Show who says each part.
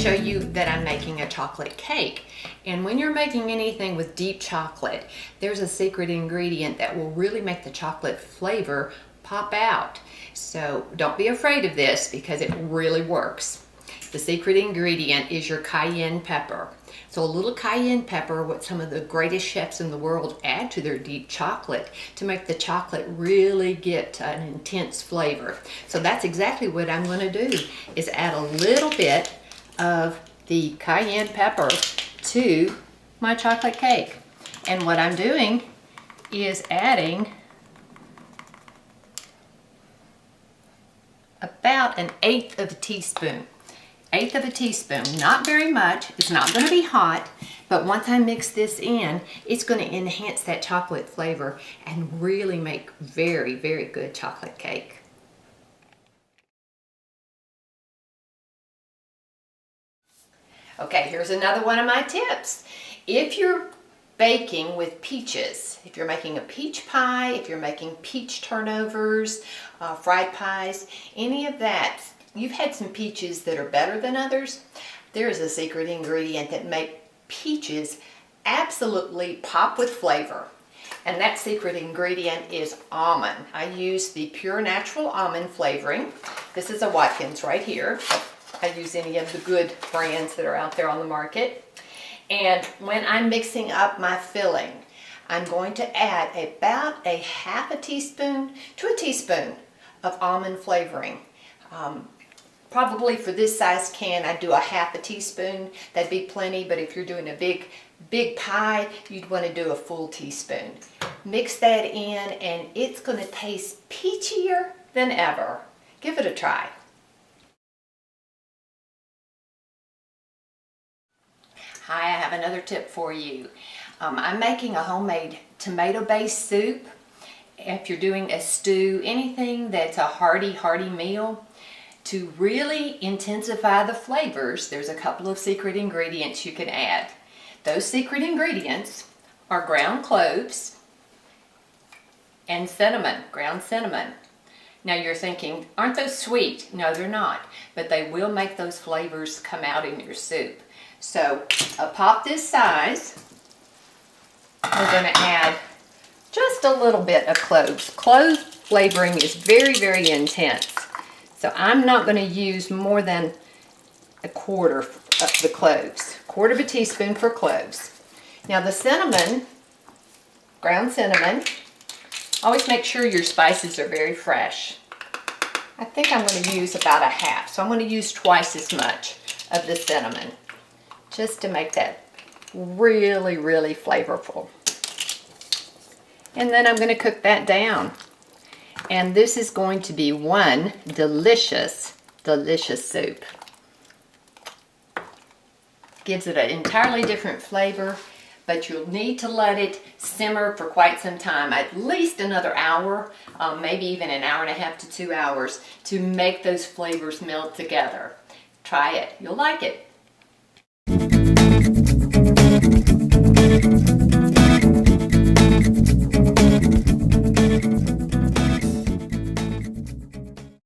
Speaker 1: show you that I'm making a chocolate cake. And when you're making anything with deep chocolate, there's a secret ingredient that will really make the chocolate flavor pop out. So don't be afraid of this because it really works. The secret ingredient is your cayenne pepper. So a little cayenne pepper, what some of the greatest chefs in the world add to their deep chocolate to make the chocolate really get an intense flavor. So that's exactly what I'm going to do, is add a little bit of the cayenne pepper to my chocolate cake. And what I'm doing is adding about 1/8 of a teaspoon. 1/8 of a teaspoon, not very much. It's not going to be hot, but once I mix this in, it's going to enhance that chocolate flavor and really make very, very good chocolate cake. Okay, here's another one of my tips. If you're baking with peaches, if you're making a peach pie, if you're making peach turnovers, fried pies, any of that, you've had some peaches that are better than others. There is a secret ingredient that makes peaches absolutely pop with flavor. And that secret ingredient is almond. I use the pure natural almond flavoring. This is a Watkins right here. I use any of the good brands that are out there on the market. And when I'm mixing up my filling, I'm going to add about 1/2 teaspoon to a teaspoon of almond flavoring. Probably for this size can, I'd do 1/2 teaspoon. That'd be plenty, but if you're doing a big pie, you'd want to do a full teaspoon. Mix that in and it's going to taste peachier than ever. Give it a try. Hi, I have another tip for you. I'm making a homemade tomato-based soup. If you're doing a stew, anything that's a hearty meal, to really intensify the flavors, there's a couple of secret ingredients you can add. Those secret ingredients are ground cloves and cinnamon, ground cinnamon. Now you're thinking, aren't those sweet? No, they're not, but they will make those flavors come out in your soup. So a pop this size, we're going to add just a little bit of cloves. Clove flavoring is very, very intense. So I'm not going to use more than 1/4 of the cloves. 1/4 of a teaspoon for cloves. Now the cinnamon, ground cinnamon, always make sure your spices are very fresh. I think I'm going to use about 1/2. So I'm going to use twice as much of the cinnamon, just to make that really, really flavorful. And then I'm going to cook that down. And this is going to be one delicious, delicious soup. Gives it an entirely different flavor, but you'll need to let it simmer for quite some time, at least another hour, maybe even 1.5 to 2 hours, to make those flavors meld together. Try it. You'll like it.